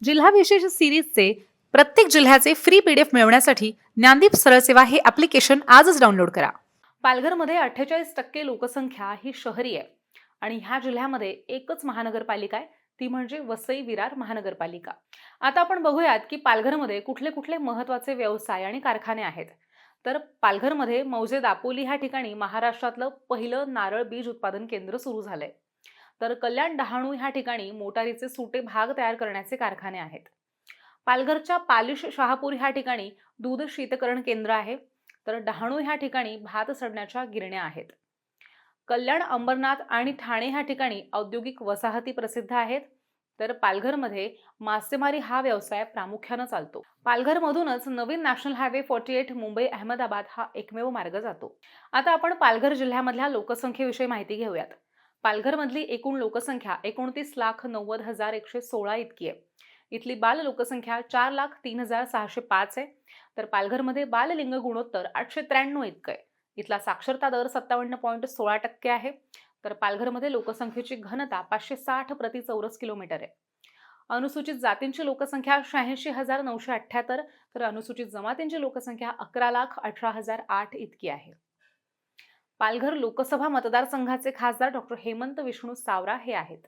जिल्हा विशेष सिरीजचे प्रत्येक जिल्ह्याचे फ्री पीडीएफ मिळवण्यासाठी ज्ञानदीप सरळ सेवा हे ॲप्लिकेशन आजच डाउनलोड करा. पालघरमध्ये 48% लोकसंख्या ही शहरी आहे आणि ह्या जिल्ह्यामध्ये एकच महानगरपालिका आहे, ती म्हणजे वसई विरार महानगरपालिका. आता आपण बघूयात की पालघरमध्ये कुठले कुठले महत्त्वाचे व्यवसाय आणि कारखाने आहेत. तर पालघरमध्ये मौजे दापोली ह्या ठिकाणी महाराष्ट्रातलं पहिलं नारळ बीज उत्पादन केंद्र सुरू झालंय. तर कल्याण डहाणू ह्या ठिकाणी मोटारीचे सुटे भाग तयार करण्याचे कारखाने आहेत. पालघरच्या पालिश शहापूर ह्या ठिकाणी दूध शीतकरण केंद्र आहे. तर डहाणू ह्या ठिकाणी भात सडण्याच्या गिरण्या आहेत. कल्याण अंबरनाथ आणि ठाणे ह्या ठिकाणी औद्योगिक वसाहती प्रसिद्ध आहेत. तर पालघरमध्ये मासेमारी हा व्यवसाय प्रामुख्याने चालतो. पालघरमधूनच नवीन नॅशनल हायवे 48 मुंबई अहमदाबाद हा एकमेव मार्ग जातो. आता आपण पालघर जिल्ह्यामधल्या लोकसंख्येविषयी माहिती घेऊयात. पालघरमधली एकूण लोकसंख्या 29,90,116 इतकी आहे. इथली बाल लोकसंख्या 4,03,605 आहे. तर पालघरमध्ये बाललिंग गुणोत्तर 893 इतकं आहे. इथला साक्षरता दर 57.16% आहे. तर पालघरमध्ये लोकसंख्येची घनता 560 प्रति चौरस किलोमीटर आहे. अनुसूचित जातींची लोकसंख्या 86,978, तर अनुसूचित जमातींची लोकसंख्या 11,18,008 इतकी आहे. पालघर लोकसभा मतदारसंघाचे खासदार डॉक्टर हेमंत विष्णू सावरा हे आहेत.